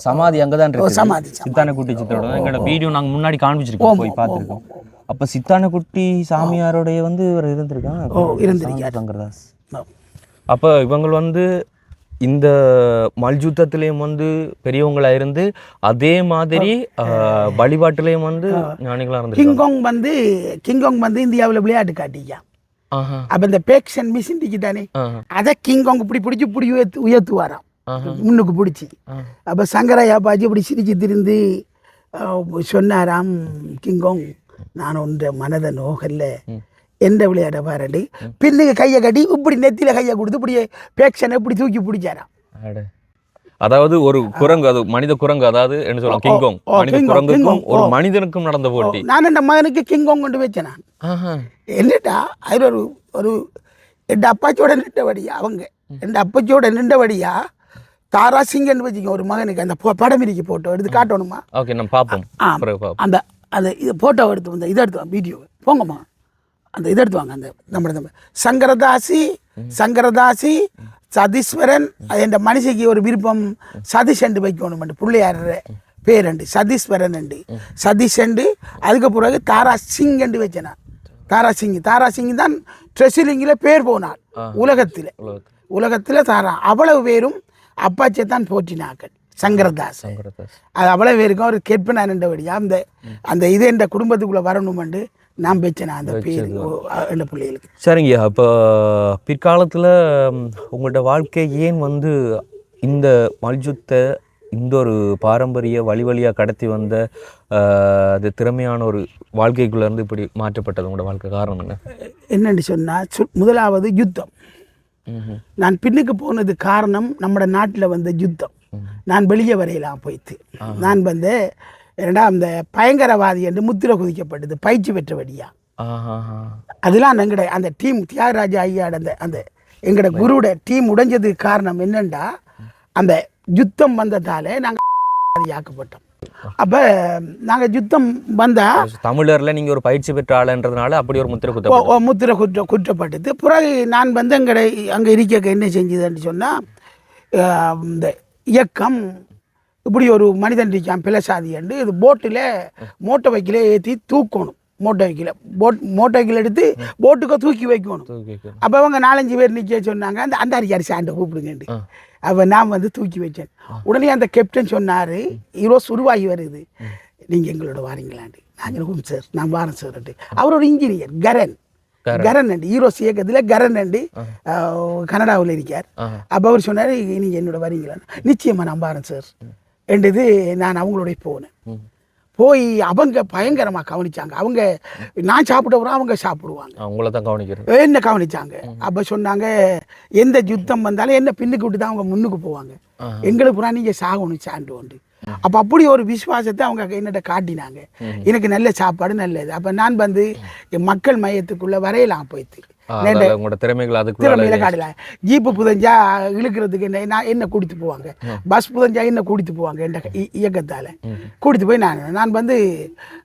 சமாதி அங்கதான் இருக்கு. சித்தானைக்குட்டி சித்தரோட எங்களோட வீடியோ நாங்க முன்னாடி காண்பிச்சிருக்கோம், போய் பார்த்துருக்கோம். அப்ப சித்தானைக்குட்டி சாமியாரோடைய வந்து இவர் இருந்திருக்காங்க சங்கரதாஸ். அப்ப இவங்க வந்து இந்த மல்யுத்தத்திலையும் வந்து பெரியவங்களா இருந்து அதே மாதிரி வழிபாட்டுலையும் வந்து ஞானிகளா இருந்து. கிங்காங் வந்து இந்தியாவில் விளையாட்டு காட்டியா. அப்ப இந்த பேக்ஷன் மிஷின் தானே, அதை கிங்காங் இப்படி பிடிச்சி இப்படி உயர்த்துவாராம் முன்னுக்கு பிடிச்சி. அப்ப சங்கரையா பாஜி இப்படி சிரிச்சு திரிந்து சொன்னாராம், கிங்காங் நான் ஒன்ற மனதை நோகல்ல, எந்த விளையாட பாருண்டு பின்னுக்கு கையை கட்டி இப்படி நெத்தில கையை கொடுத்து இப்படி பேக்ஷனை இப்படி தூக்கி பிடிச்சாராம். அதாவது ஒரு குரங்கு, அது மனித குரங்கு, அதாவது என்ன சொல்லலாம் கிங்காங், மனித குரங்குக்கும் ஒரு மனிதனுக்கும் நடந்த போட்டி. நான் என் மகனுக்கு கிங்காங் கொண்டு வச்சேன். என்னட்டா அதில் ஒரு என் அப்பாச்சியோட நின்றபடியா, அவங்க என் அப்பச்சியோட நின்றபடியா தாராசிங்கன்னு வச்சுக்க ஒரு மகனுக்கு அந்த படம் இருக்கு போட்டோ எடுத்து காட்டணுமா? ஓகே நம்ம பார்ப்போம். அந்த அந்த இது போட்டோ எடுத்து வந்து இதை எடுத்து வீடியோ போங்கம்மா, அந்த இதை எடுத்து வாங்க. அந்த நம்ம சங்கரதாசி சதீஸ்வரன் என்ற மனுஷிக்கு ஒரு விருப்பம் சதீஷ் என்று வைக்கணும், பிள்ளையார் பேரண்டு சதீஸ்வரன் அண்டு சதீஷ் அண்டு. அதுக்கு பிறகு தாரா சிங் என்று வச்சேனா, தாரா சிங் தான் ட்ரெஸ்லிங்கில் பேர் போனாள் உலகத்தில் தாரா. அவ்வளவு பேரும் அப்பாச்சியை தான் போற்றினாக்கள். சங்கரதாஸ் அது அவ்வளவு பேருக்கும் அவர் கேட்பேன் என்றபடியா அந்த அந்த இது என்ற குடும்பத்துக்குள்ளே வரணுமெண்டு நான் பேச்சேன் அந்த பேர் என்ற பிள்ளைகளுக்கு. சரிங்க. அப்போ பிற்காலத்தில் உங்களோட வாழ்க்கை ஏன் வந்து இந்த மல்யுத்த இந்த ஒரு பாரம்பரிய வழியாக கடத்தி வந்த அது திறமையான ஒரு வாழ்க்கைக்குள்ளேருந்து இப்படி மாற்றப்பட்டது உங்களோட வாழ்க்கை காரணம் என்ன? என்னென்னு சொன்னால் முதலாவது யுத்தம். நான் பின்னுக்கு போனது காரணம் நம்ம நாட்டில் வந்த யுத்தம். நான் வெளியே வரையலாம் போய்த்து நான் வந்து அந்த பயங்கரவாதி என்று முத்திரை குதிக்கப்பட்டது பயிற்சி பெற்றபடியா. அதெல்லாம் எங்கட அந்த டீம் தியாகராஜா ஐயாட அந்த எங்கட குருவோட டீம் உடைஞ்சதுக்கு காரணம் என்னென்னா அந்த யுத்தம் வந்ததால நாங்கள் ஆக்கப்பட்டோம். அப்போ நாங்கள் யுத்தம் வந்தால் தமிழரில் நீங்கள் ஒரு பயிற்சி பெற்ற ஆளுன்றதுனால அப்படி ஒரு முத்திரை குற்றப்பட்டது. பிறகு நான் வந்து அங்கே இருக்க என்ன செஞ்சதுன்னு சொன்னால் இந்த இயக்கம் இப்படி ஒரு மனிதன் இருக்கான் பிளசாதி என்று இது போட்டில் மோட்டர் வைக்கில ஏற்றி தூக்கணும். மோட்டர் வைக்கில் எடுத்து போட்டுக்கு தூக்கி வைக்கணும். அப்போ அவங்க 4-5 பேர் நிற்க சொன்னாங்க, அந்த அந்தாரிக்காரி சாண்டை கூப்பிடுங்கண்டு. அப்போ நான் வந்து தூக்கி வச்சேன். உடனே அந்த கேப்டன் சொன்னார், ஹீரோஸ் உருவாகி வருது, நீங்கள் எங்களோட வாரீங்களாண்டு. நாங்கள் சார் நான் வாரேன் சார். அவர் ஒரு இன்ஜினியர் கரண் அண்டு ஹீரோஸ் இயக்கத்தில் கரண் அண்டு கனடாவில் இருக்கார். அப்போ அவர் சொன்னார், நீங்கள் என்னோட வரீங்களான்னு. நிச்சயமாக நான் வாரேன் சார் என்றது. நான் அவங்களோட போனேன். போய் அவங்க பயங்கரமாக கவனிச்சாங்க. அவங்க நான் சாப்பிட்டவரும் அவங்க சாப்பிடுவாங்க, அவங்கள தான் கவனிக்கிறேன் என்ன கவனிச்சாங்க. அப்போ சொன்னாங்க, எந்த யுத்தம் வந்தாலும் என்ன பின்னுக்கு விட்டு தான் அவங்க முன்னுக்கு போவாங்க, எங்களுக்கு புறா நீங்கள் சாகணும் சாண்டு உண்டு. அப்போ அப்படி ஒரு விசுவாசத்தை அவங்க என்னட்ட காட்டினாங்க. எனக்கு நல்ல சாப்பாடு நல்லது. அப்போ நான் வந்து மக்கள் மையத்துக்குள்ளே வரையலாம் போய்த்து திறமைகளை காட்டல. ஜீப்பு புதஞ்சா இழுக்கிறதுக்கு என்ன கூட்டிட்டு போவாங்க, பஸ் புதஞ்சா என்ன கூட்டிட்டு போவாங்க. என்ற இயக்கத்தால் கூட்டிட்டு போய் நான் வந்து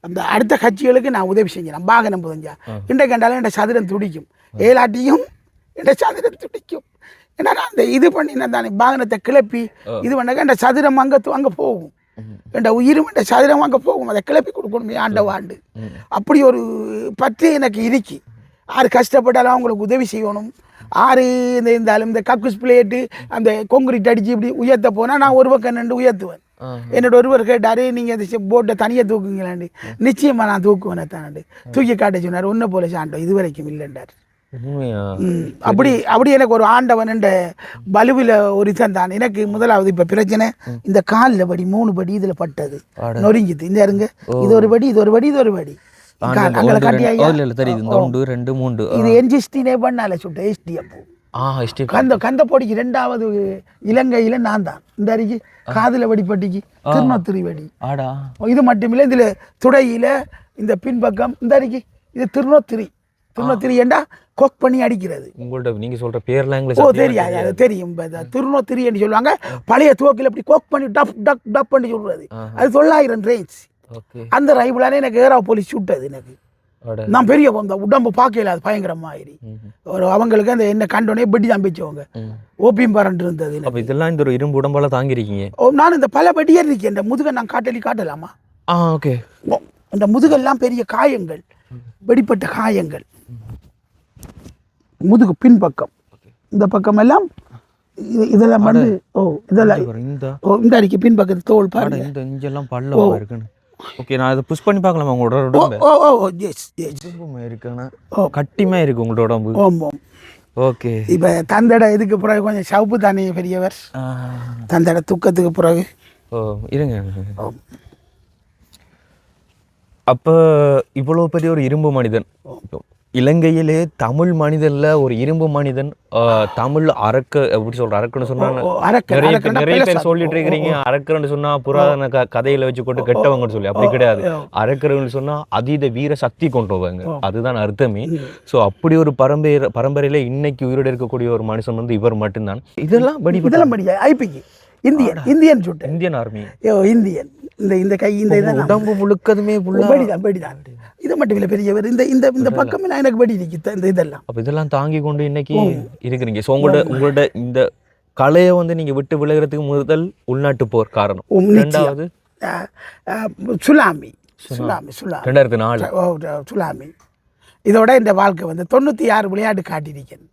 அந்த அடுத்த கட்சிகளுக்கு நான் உதவி செஞ்சேன். வாகனம் புதஞ்சா இன்றைக்கு கண்டாலும் என் சதுரம் துடிக்கும், ஏலாட்டியும் என் சதுரம் துடிக்கும். ஏன்னா அந்த இது பண்ணினா தானே வாகனத்தை கிளப்பி இது பண்ணாக்க என் சதுரம் அங்கே போகும், என் உயிரும் என் சதுரம் அங்கே போகும். அதை கிளப்பி கொடுக்கணும் ஆண்டு. அப்படி ஒரு பற்றி எனக்கு இருக்கு. ஆறு கஷ்டப்பட்டாலும் அவங்களுக்கு உதவி செய்யணும். ஆறு இருந்தாலும் இந்த கக்குஸ் பிளேட்டு அந்த கொங்கிரீட் அடித்து இப்படி உயர்த்த போனால் நான் ஒரு பக்கம் நின்று உயர்த்துவேன். என்னோட ஒருவர் கேட்டார், நீங்கள் அந்த போட்டை தனியாக தூக்குங்களாண்டு. நிச்சயமாக நான் தூக்குவேன் தானே. தூக்கி காட்ட சொன்னார், ஒன்றை போல சாண்டோம் இது வரைக்கும் இல்லைன்றார். அப்படி எனக்கு ஒரு ஆண்டவன் என்ற பலுவில் ஒரு இதன் தான் எனக்கு. முதலாவது இப்போ பிரச்சனை இந்த காலில் படி 3 படி இதில் பட்டது நொறுங்கிது. இந்த இருங்க, இது ஒரு படி, இது ஒரு படி, இது ஒரு படி. இது என்ஜிஸ்டினே பண்ணால சுட்ட எஸ்டிஎம் கந்த போடிக்கு 2வது இலங்கையில நான் தான். இந்த அருகே காதுல வடிப்பட்டிக்கு திருநொத்திரி வடி. இது மட்டுமில்லை, இதுல துடையில இந்த பின்பக்கம் இந்த அருகே இது திருநொத்திரி ஏண்டா கொக் பண்ணி அடிக்கிறது. உங்கள்ட்ட நீங்க சொல்ற பேர் லாங்குவேஜ் தெரியாது, தெரியும். திருநொத்திரி என்று சொல்லுவாங்க. பழைய துவக்கில் அப்படி கொக் பண்ணி டப் டப் டப் பண்ணி சொல்றது. அது 900 ரேஞ்ச். அந்த ரைபிளானே எனக்கு ஏரா போலீஸ் சுட்டது. எனக்கு நான் பெரிய உடம்பு பார்க்கல, அது பயங்கரமாயிரி. ஒரு அவங்களுக்கு அந்த என்ன கண்டோனே பெட்டி தான் பேச்சுவாங்க. ஓபியம் பரண்டு இருந்தது. இதெல்லாம் இந்த ஒரு இரும்பு உடம்பால தாங்கிருக்கீங்க. நான் இந்த பல பெட்டியே இருக்கேன். இந்த முதுகை நான் காட்டலாமா? ஓகே. இந்த முதுகெல்லாம் பெரிய காயங்கள், வெடிப்பட்ட காயங்கள். முதுகு பின்பக்கம் இந்த பக்கம் எல்லாம் இதெல்லாம் வந்து இதெல்லாம் இந்த அடிக்கு பின்பக்கத்து தோல் பாருங்க. இந்த இஞ்செல்லாம் பல்ல இருக்குன்னு. ஓகே, நான் அதை புஷ் பண்ணி பார்க்கலாமா உங்களோட உடம்பு? இருக்குன்னா கட்டிமா இருக்கு உங்களோட உடம்பு. ஓகே. இப்போ தந்தடை இதுக்கு பிறகு கொஞ்சம் சவுப்பு தானே பெரியவர். தந்தடை துக்கத்துக்கு பிறகு இருங்க. அப்போ இவ்வளோ பெரிய ஒரு இரும்பு மனிதன், இலங்கையிலே தமிழ் மனிதன்ல ஒரு இரும்பு மனிதன், தமிழ் அரக்க எப்படி சொல்ற, அரக்குன்னு சொன்னா நிறைய பேர் சொல்லிட்டு இருக்கிறீங்க. அரக்கர்னு சொன்னா புராதன கதையில வச்சு கொண்டு கெட்டவங்கன்னு சொல்லி, அப்படி கிடையாது. அரக்கர்னு சொன்னா அதீத வீர சக்தி கொண்டவங்க, அதுதான் அர்த்தமே. ஸோ அப்படி ஒரு பரம்பரையில இன்னைக்கு உயிரோடு இருக்கக்கூடிய ஒரு மனுஷன் வந்து இவர் மட்டும்தான். இதெல்லாம் ஐபிக்கு இந்தியன் சுட்டு இந்தியன் ஆர்மி இந்தியன் இந்த கை இந்த இதெல்லாம் உடம்பு முழுக்கதுமே வெடிதான் இது மட்டும் இல்லை பெரியவர் இந்த பக்கம் எனக்கு வெடி இருக்கு இந்த இதெல்லாம். அப்போ இதெல்லாம் தாங்கி கொண்டு இன்னைக்கு இருக்கிறீங்க. ஸோ உங்களோட இந்த கலையை வந்து நீங்கள் விட்டு விலகிறதுக்கு முதல் உள்நாட்டு போர் காரணம். ரெண்டாவது சுனாமி 2004 சுனாமி. இதோட இந்த வாழ்க்கை வந்து 96 விளையாட்டு காட்டியிருக்கேன்.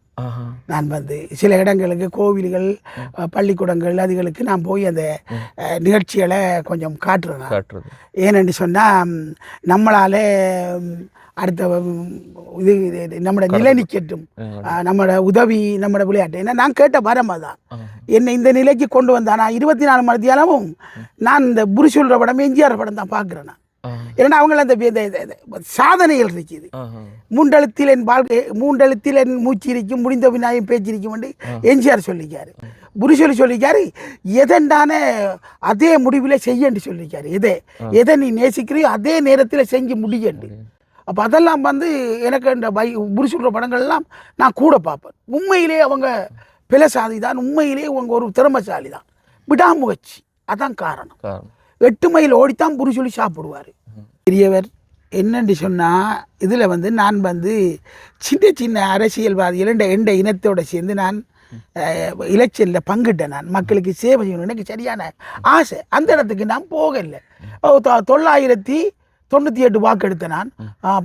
நான் வந்து சில இடங்களுக்கு கோவில்கள் பள்ளிக்கூடங்கள் அதுகளுக்கு நான் போய் அந்த நிகழ்ச்சிகளை கொஞ்சம் காட்டுறேன். ஏனென்று சொன்னால் நம்மளால் அடுத்த இது நம்மளோட நிலை நிற்கட்டும், நம்மளோட உதவி நம்மளோட விளையாட்டு. ஏன்னா நான் கேட்ட வரமா தான் என்னை இந்த நிலைக்கு கொண்டு வந்தா. நான் 24 மணி நேரமும் நான் இந்த புருஷுல்ற படம் எம்ஜிஆர் படம் தான் பார்க்குறேன். நான் ஏன்னா அவங்கள அந்த சாதனைகள் இருக்குது. மூன்றெழுத்தில் என் மூச்சு இருக்கும், முடிந்த விநாயகம் பேச்சிருக்கும் என்று எம்ஜிஆர் சொல்லிக்காரு. புருஷல் சொல்லிக்காரு, எதெண்டான அதே முடிவில் செய்யன்னு சொல்லிக்காரு. எதை நீ நேசிக்கிறியோ அதே நேரத்தில் செஞ்சு முடியண்டு. அப்போ அதெல்லாம் வந்து எனக்கு இந்த புருஷுல்ற படங்கள்லாம் நான் கூட பார்ப்பேன். உண்மையிலே அவங்க பிளசாதி தான், உண்மையிலே அவங்க ஒரு திறமைசாலி தான், விடாமுயற்சி. அதான் காரணம். 8 மைல் ஓடித்தான் புருஷொலி சாப்பிடுவார். பெரியவர் என்னென்று சொன்னால் இதில் வந்து நான் வந்து சின்ன அரசியல்வாதிகள் எந்த இனத்தோடு சேர்ந்து நான் எலெக்ஷனில் பங்கிட்டேன். நான் மக்களுக்கு சேவை செய்யணும், எனக்கு சரியான ஆசை. அந்த இடத்துக்கு நான் போகலை. 998 வாக்கு எடுத்த நான்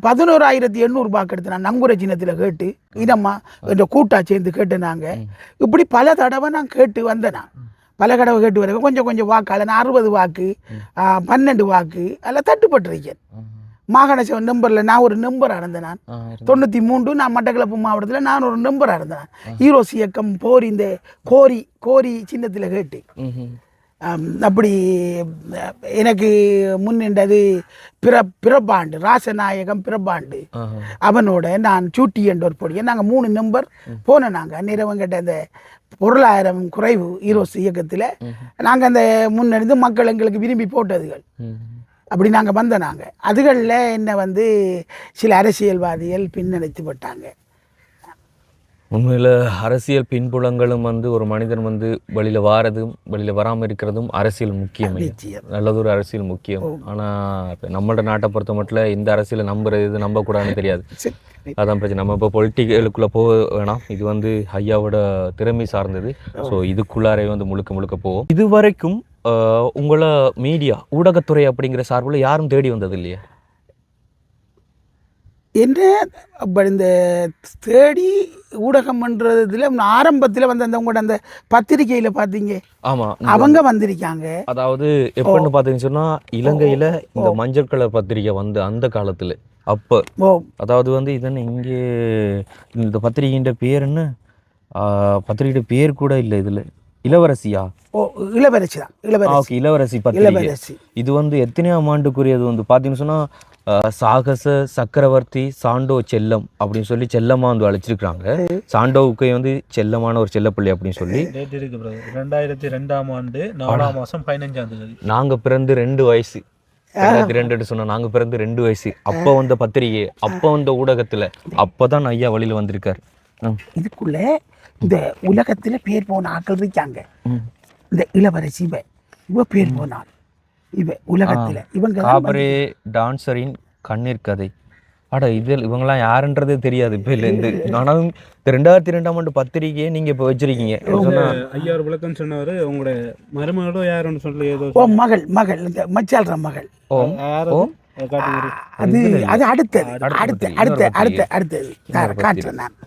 11,800 வாக்கு எடுத்த நான் நங்குர சின்னத்தில் கேட்டு இனம்மா என்ற கூட்டா சேர்ந்து கேட்டு நாங்கள் இப்படி பல தடவை நான் கேட்டு வந்தேன். நான் பல தடவை கேட்டு வர கொஞ்சம் வாக்கால் நான் 60 வாக்கு 12 வாக்கு அதில் தட்டுப்பட்டிருக்கேன். மாகாண சபை நம்பரில் நான் ஒரு நம்பராக இருந்தேன். நான் 93 நான் மட்டக்களப்பு மாவட்டத்தில் நான் ஒரு நம்பராக இருந்தேன். ஈரோஸ் இயக்கம் போர் இந்த கோரி சின்னத்தில் கேட்டு அப்படி எனக்கு முன்னின்றது பிறப்பாண்டு ராசநாயகம் பிறப்பாண்டு அவனோட நான் சூட்டி என்ற ஒரு பொடியை நாங்கள் 3 நம்பர் போனோம். நாங்கள் அந்நிறவங்கிட்ட அந்த பொருளாதாரம் குறைவு ஈரோஸ் இயக்கத்தில் நாங்கள் அந்த முன்னெடுத்து மக்கள் எங்களுக்கு விரும்பி போட்டதுகள் அப்படி நாங்கள் வந்தோம். நாங்கள் அதுகளில் என்ன வந்து சில அரசியல்வாதிகள் பின்னடைத்து பட்டாங்க. உண்மையில் அரசியல் பின்புலங்களும் வந்து ஒரு மனிதன் வந்து வெளியில் வாரதும் வெளியில் வராமல் இருக்கிறதும் அரசியல் முக்கியம், நல்லதொரு அரசியல் முக்கியம். ஆனால் இப்போ நம்மளோட நாட்டை பொறுத்த மட்டும் இந்த அரசியலை நம்புறது நம்பக்கூடாதுன்னு தெரியாது. அதான் பிரச்சனை. நம்ம இப்போ பொலிட்டிக்கலுக்குள்ளே போக வேணாம், இது வந்து ஐயாவோட திறமை சார்ந்தது. ஸோ இதுக்குள்ளாரே வந்து முழுக்க போவோம். இது வரைக்கும் உங்களை மீடியா ஊடகத்துறை அப்படிங்கிற சார்பில் யாரும் தேடி வந்தது இல்லையா? என்ன அப்போ இந்த தேடி ஊடகம் பண்ணுறதுல ஆரம்பத்தில் வந்து அந்த உங்களோட அந்த பத்திரிகையில் பார்த்தீங்க, ஆமாம், அவங்க வந்திருக்காங்க. அதாவது எப்படின்னு பார்த்தீங்கன்னு சொன்னால் இலங்கையில் இந்த மஞ்சள் கலர் பத்திரிகை வந்து அந்த காலத்தில் அப்போ அதாவது வந்து இதென்ன இங்கே இந்த பத்திரிகைன்ற பேர் என்ன, பத்திரிகையோட பேர் கூட இல்லை இதில், இளவரசியா? இளவரசி தான். ஓகே, இளவரசி பத்திரிகை. இது வந்து எத்தனையாம் ஆண்டுக்குரியது வந்து பார்த்தீங்கன்னு சொன்னால் சாகச சக்கரவர்த்தி சாண்டோ செல்லம் அப்படின்னு சொல்லி செல்லமா வந்து அழைச்சிருக்கிறாங்க. சாண்டோவுக்கு வந்து செல்லமான ஒரு செல்லப்பிள்ளை அப்படின்னு சொல்லி 2002ஆம் ஆண்டு 4ஆம் மாதம் 15ஆம் தேதி நாங்கள் பிறந்து 2 வயசு 2002 சொன்னோம். நாங்கள் பிறந்து 2 வயசு. அப்போ வந்த பத்திரிகை, அப்போ வந்த ஊடகத்தில் அப்போதான் ஐயா வழியில் வந்திருக்காரு. இதுக்குள்ள இந்த உலகத்துல பேர் போன ஆட்கள் இருக்காங்க. இந்த இளவரசி இவ பேர் போனாள். இவ உலகத்துல இவங்க காபரே டான்சரின் கண்ணீர் கதை. அட இதில் இவங்கெல்லாம் யாருன்றதே தெரியாது இப்போ இல்லை. இந்த ஆனாலும் இந்த 2002ஆம் ஆண்டு பத்திரிகையை நீங்கள் இப்போ வச்சிருக்கீங்க. ஐயா ஒரு விளக்கம் சொன்னார். உங்களோட மருமகளோ யாருன்னு சொல்லி ஏதோ மகள் இந்த மச்சால்ற மகள். அது அடுத்தது காட்டுறேன் நான்.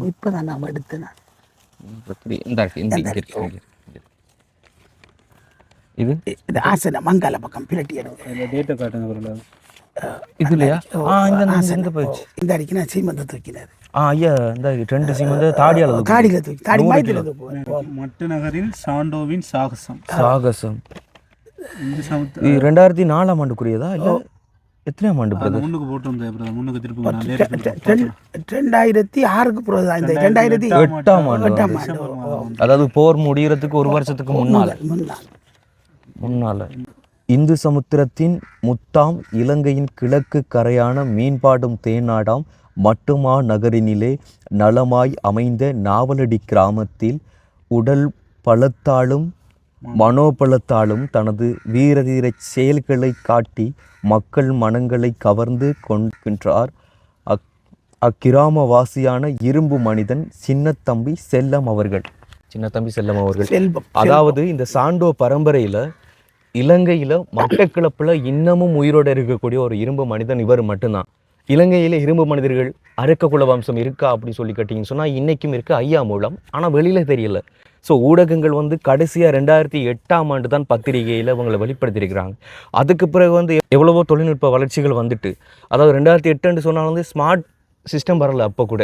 இப்பதான் நான் எடுத்தேன். இது ஆசன மங்கால பக்கம் பிளட்டி எடுங்க. இதுலையா? இந்த அடிக்கு நான் சீமந்த தூக்கினார். ஐயா இந்த 2 சீமந்த தாடியால தூக்கி தாடி மாய்த்துல மட்டு நகரின் சாண்டோவின் சாகசம் 2004ஆம் ஆண்டுக்குரியதா இல்லை எத்தனையாம் ஆண்டு? முன்னுக்கு போட்டு முன்னுக்கு திருப்பி 2006க்கு பிறகு இந்த 2008ஆம் ஆண்டு. அதாவது போர் முடியறதுக்கு 1 வருஷத்துக்கு முன்னால இந்து சமுத்திரத்தின் முத்தாம் இலங்கையின் கிழக்கு கரையான மீன்பாடும் தேனாடாம் மட்டுமா நகரினிலே நலமாய் அமைந்த நாவலடி கிராமத்தில் உடல் பலத்தாலும் மனோபலத்தாலும் தனது வீரதீர செயல்களை காட்டி மக்கள் மனங்களை கவர்ந்து கொண்டிருக்கின்றார் அக்கிராமவாசியான இரும்பு மனிதன் சின்னத்தம்பி செல்லம் அவர்கள். சின்னத்தம்பி செல்லம் அவர்கள், அதாவது இந்த சாண்டோ பரம்பரையில இலங்கையில மட்டக்களப்புல இன்னமும் உயிரோடு இருக்கக்கூடிய ஒரு இரும்பு மனிதன் இவர் மட்டும்தான். இலங்கையில இரும்பு மனிதர்கள் அரக்ககுல வம்சம் இருக்கா அப்படி சொல்லி கேட்டிங்கன்னு சொன்னா இன்னைக்கும் இருக்கு ஐயா மூலம். ஆனா வெளியில தெரியல. ஸோ ஊடகங்கள் வந்து கடைசியாக 2008ஆம் ஆண்டு தான் பத்திரிகையில் அவங்களை வெளிப்படுத்தியிருக்கிறாங்க. அதுக்கு பிறகு வந்து எவ்வளவோ தொழில்நுட்ப வளர்ச்சிகள் வந்துட்டு, அதாவது 2008 சொன்னாலும் வந்து ஸ்மார்ட் சிஸ்டம் வரல அப்போ கூட.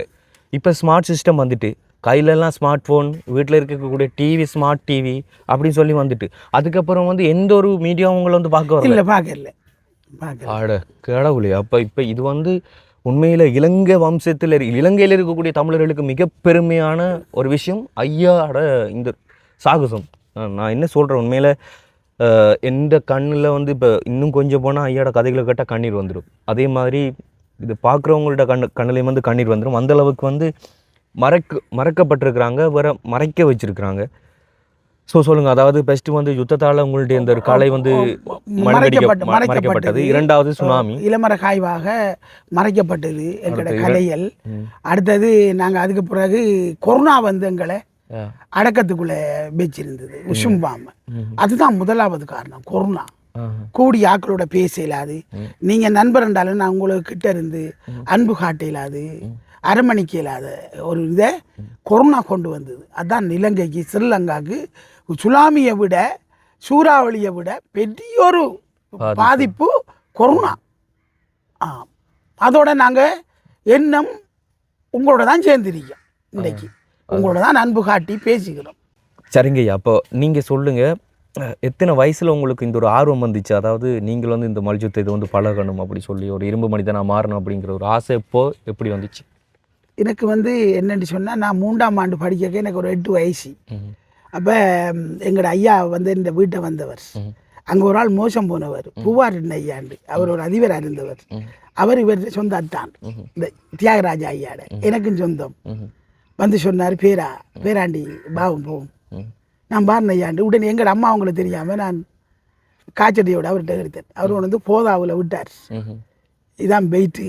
இப்போ ஸ்மார்ட் சிஸ்டம் வந்துட்டு, கையிலெல்லாம் ஸ்மார்ட் ஃபோன், வீட்டில் இருக்கக்கூடிய டிவி ஸ்மார்ட் டிவி அப்படின்னு சொல்லி வந்துட்டு, அதுக்கப்புறம் வந்து எந்த ஒரு மீடியாவும் உங்களை வந்து பார்க்க வரல. ஆட கடவுளே. அப்போ இப்போ இது வந்து உண்மையில் இலங்கை வம்சத்தில் இலங்கையில் இருக்கக்கூடிய தமிழர்களுக்கு மிக பெருமையான ஒரு விஷயம் ஐயாவோட இந்த சாகசம். நான் என்ன சொல்கிறேன், உண்மையில் எந்த கண்ணில் வந்து இப்போ இன்னும் கொஞ்சம் போனால் ஐயாவோட கதைகளை கேட்டால் கண்ணீர் வந்துடும். அதே மாதிரி இது பார்க்குறவங்களோட கண்ணிலையும் வந்து கண்ணீர் வந்துடும். அந்தளவுக்கு வந்து மறைக்கப்பட்டிருக்கிறாங்க, வேற மறைக்க வச்சுருக்கிறாங்க. ஸோ சொல்லுங்கள், அதாவது ஃபஸ்ட்டு வந்து யுத்தத்தால் உங்களுடைய இந்த காலை வந்து மறைக்கப்பட்டது. இரண்டாவது சுனாமி, இளமர காய்வாக மறைக்கப்பட்டது எங்களோட கலைகள். அடுத்தது நாங்கள் அதுக்கு பிறகு கொரோனா வந்து எங்களை அடக்கத்துக்குள்ளே வச்சிருந்தது, உசும்பாம. அதுதான் முதலாவது காரணம், கொரோனா. கூடி ஆக்களோட பேச இயலாது, நீங்கள் நண்பர் என்றாலும் நான் உங்களுக்கு கிட்ட இருந்து அன்பு காட்ட இயலாது, அரமணிக்க இயலாத ஒரு இதை கொரோனா கொண்டு வந்தது. அதுதான் இலங்கைக்கு ஸ்ரீலங்காவுக்கு சுனாமியை விட சூறாவளியை விட பெரியொரு பாதிப்பு கொரோனா. அதோட நாங்கள் எண்ணம் உங்களோட தான் சேர்ந்துருக்கோம், இன்றைக்கு உங்களோட தான் அன்பு காட்டி பேசிக்கிறோம். சரிங்கய்யா, அப்போ நீங்கள் சொல்லுங்கள், எத்தனை வயசில் உங்களுக்கு இந்த ஒரு ஆர்வம் வந்துச்சு? அதாவது நீங்கள் வந்து இந்த மல்யுத்தத்தை இதை வந்து பழகணும் அப்படி சொல்லி ஒரு இரும்பு மனிதனாக மாறணும் அப்படிங்கிற ஒரு ஆசை எப்போ எப்படி வந்துச்சு? எனக்கு வந்து என்னென்னு சொன்னால், நான் 3ஆம் ஆண்டு படிக்க எனக்கு ஒரு 8 வயசு. அப்போ எங்களோட ஐயா வந்து இந்த வீட்டை வந்தவர். அங்கே ஒரு ஆள் மோசம் போனவர், பூவார் ஐயாண்டு, அவர் ஒரு அதிபராக இருந்தவர். அவர் இவர் சொந்த அத்தான், இந்த தியாகராஜா ஐயாட எனக்கும் சொந்தம். வந்து சொன்னார், பேராண்டி பாவம் போவோம். நான் பாருன ஐயாண்டு உடனே எங்கள் அம்மா அவங்களுக்கு தெரியாமல் நான் காய்ச்சடியோட அவர்கிட்ட எடுத்தேன். அவர் வந்து போதாவில் விட்டார். இதான் வெயிட்டு,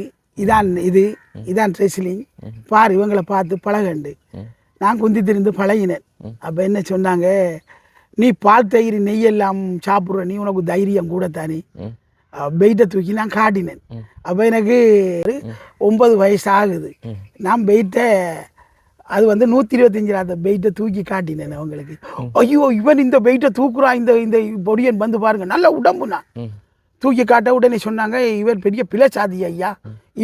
இதான் ரெஸ்லிங் பாரு, இவங்களை பார்த்து பழகண்டு. நான் குந்தி திரிந்து பழகினேன். அப்போ என்ன சொன்னாங்க, நீ பால் தயிர் நெய்யெல்லாம் சாப்பிட்ற, நீ உனக்கு தைரியம் கூட தானே. வெயிட்டை தூக்கி நான் காட்டினேன். அப்போ எனக்கு 9 வயசு ஆகுது. நான் வெயிட்டை அது வந்து 125 வெயிட்டை தூக்கி காட்டினேன் அவங்களுக்கு. ஐயோ, இவன் இந்த வெயிட்டை தூக்குறான், இந்த பொடியன் வந்து பாருங்க, நல்ல உடம்புனா தூக்கி காட்ட. உடனே சொன்னாங்க, இவர் பெரிய பிழைச்சாதி ஐயா,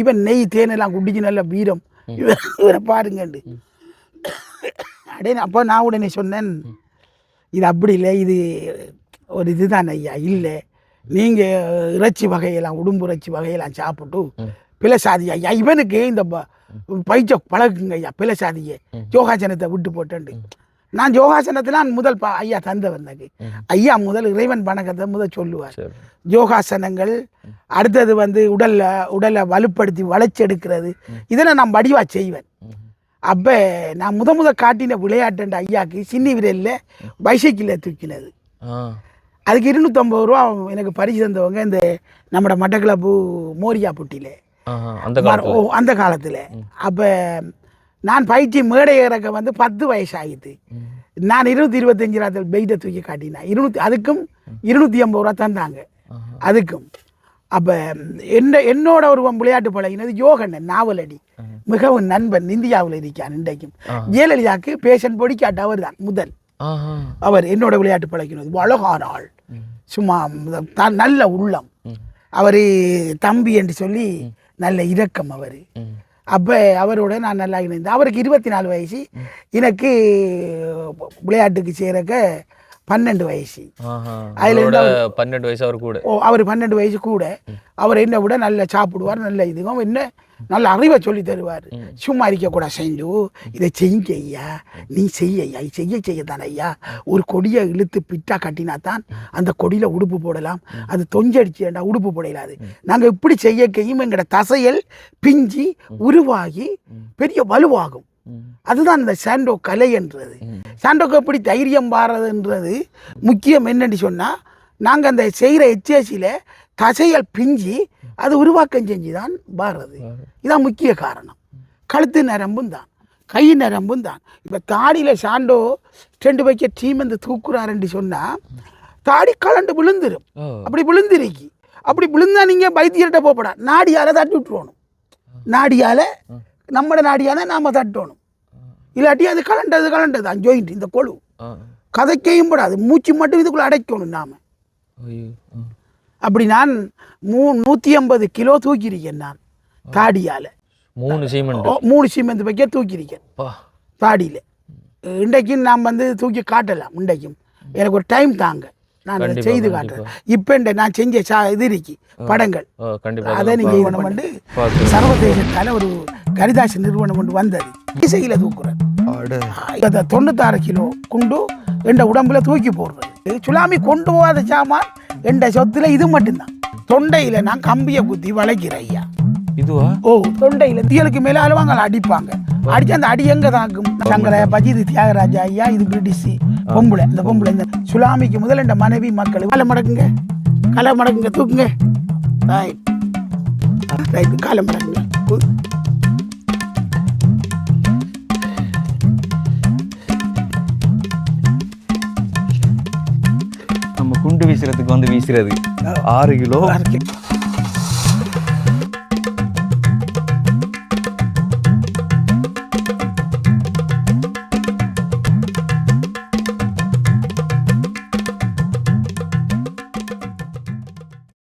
இவன் நெய் தேனெல்லாம் குடிச்சு நல்ல வீரம், இவரை பாருங்கண்டு. அடே, அப்போ நான் உடனே சொன்னேன், இது அப்படி இல்லை, இது ஒரு இதுதான் ஐயா. இல்லை, நீங்கள் இறைச்சி வகையெல்லாம் உடும்பு இறைச்சி வகையெல்லாம் சாப்பிட்டு பிழைச்சாதி ஐயா, இவனுக்கு இந்த பயிற்ச பழகுங்க ஐயா, பிழைச்சாதியை யோகாசனத்தை விட்டு போட்டேன். நான் யோகாசனத்தில் முதல் ஐயா தந்தவர். ஐயா முதல் இறைவன் வணக்கத்தை முதல் சொல்லுவார். யோகாசனங்கள், அடுத்தது வந்து உடலை வலுப்படுத்தி வளைச்செடுக்கிறது, இதெல்லாம் நான் வடிவாக செய்வேன். அப்போ நான் முத காட்டின விளையாட்டு ஐயாவுக்கு சின்ன விரலில் பைசைக்கிளில் தூக்கினது. அதுக்கு 250 ரூபா எனக்கு பரிசு தந்தவங்க இந்த நம்மளோட மட்டக்களப்பு மோரியா புட்டியில் அந்த காலத்தில். அப்போ நான் பயிற்சி மேடை இறக்க வந்து 10 வயசு ஆகிட்டு நான் 225 வெயிட்டை தூக்கி காட்டினேன். அதுக்கும் 250 ரூபா தந்தாங்க அதுக்கும். அப்போ என்னோட ஒரு விளையாட்டு பழகினது யோகண்ணன் நாவலடி, மிகவும் நண்பன், இந்தியாவில் இருக்கான் இன்றைக்கும். ஜெயலலிதாவுக்கு பேஷன் பொடிக்காட்டு அவர் தான் முதல். அவர் என்னோட விளையாட்டு பழகினது. அழகான ஆள், சும்மா நல்ல உள்ளம். அவர் தம்பி என்று சொல்லி நல்ல இரக்கம் அவர். அப்போ அவரோட நான் நல்லா இணைந்தேன். அவருக்கு 24 வயசு, எனக்கு விளையாட்டுக்கு சேரக்க 12 வயசு. அதுல 12 வயசு அவர் கூட. அவர் 12 வயசு கூட. அவர் என்ன விட நல்லா சாப்பிடுவார், நல்ல இதுவும் என்ன நல்ல அறிவை சொல்லி தருவார். சும்மா இருக்கக்கூடாது, செஞ்சு இதை செய்ய ஐயா, நீ செய்ய ஐயா, செய்யத்தானே ஐயா. ஒரு கொடியை இழுத்து பிட்டா கட்டினா தான் அந்த கொடியில் உடுப்பு போடலாம். அது தொஞ்சடிச்சுடா உடுப்பு போடலாது. நாங்கள் இப்படி செய்யக்கையும் எங்களோட தசையல் பிஞ்சி உருவாகி பெரிய வலுவாகும். அதுதான் இந்த சாண்டோ கலை என்றது. சாண்டோக்கு எப்படி தைரியம் பாடுறதுன்றது முக்கியம். என்னன்னு சொன்னால் நாங்கள் அந்த செய்கிற எச்எஸ்சியில் தசையல் பிஞ்சி அது உருவாக்கம் செஞ்சு தான் பாடுறது. இதான் முக்கிய காரணம். கழுத்து நரம்பும் தான், கை நரம்பும் தான். இப்போ தாடியில் சாண்டோ 2 வைக்க டீம் வந்து தூக்குறாருன்னு சொன்னால் தாடி கலண்டு விழுந்துடும். அப்படி விழுந்துருக்கி. அப்படி விழுந்தா நீங்கள் வைத்தியர்கிட்ட போகப்படா, நாடியால் தட்டி விட்டுருவணும். நாடியால் நம்மளோட நாடியால் நாம் தட்டணும். இல்லாட்டி அது கலண்டது தான் ஜாயிண்ட். இந்த கொழு கதைக்கையும் படாது, மூச்சு மட்டும் இதுக்குள்ளே அடைக்கணும் நாம். அப்படி நான் 150 கிலோ தூக்கியிருக்கேன் நான் தாடியால். 3 சீமெண்ட் வைக்க தூக்கியிருக்கேன் தாடியில். இன்றைக்கும் நான் வந்து தூக்கி காட்டலாம். இன்றைக்கும் எனக்கு ஒரு டைம் தாங்க, நான் செய்து காட்டுறேன். இப்போ நான் செஞ்ச இது இருக்கு படங்கள், அதை நீங்கள் இவனம் வந்து சர்வதேசத்தால் ஒரு கரிதாசி நிறுவனம் கொண்டு வந்தது. இசையில் தூக்குறேன் 96 கிலோ குண்டு என் உடம்புல தூக்கி போடுறது. சுனாமி கொண்டு போகாத சாமான் என் சொத்துல இது மட்டும்தான். தொண்டையில் நான் கம்பியை குத்தி வளைக்கிறேன் ஐயா. இதுவா? ஓ, தொண்டையில் தீயலுக்கு மேலே அழுவாங்க, அடிப்பாங்க. அடிச்சு அந்த அடி எங்கே தாக்கும்? சங்கர பஜித் தியாகராஜா ஐயா, இது பிரிட்டிஷ் பொம்பளை. இந்த பொம்பளை இந்த சுனாமிக்கு முதல்ல என் மனைவி மக்கள் காலை மடக்குங்க தூக்குங்க. ரைட் காலை மடக்குங்க. நம்ம குண்டு வீசுறதுக்கு வந்து வீசுறது 6 கிலோ.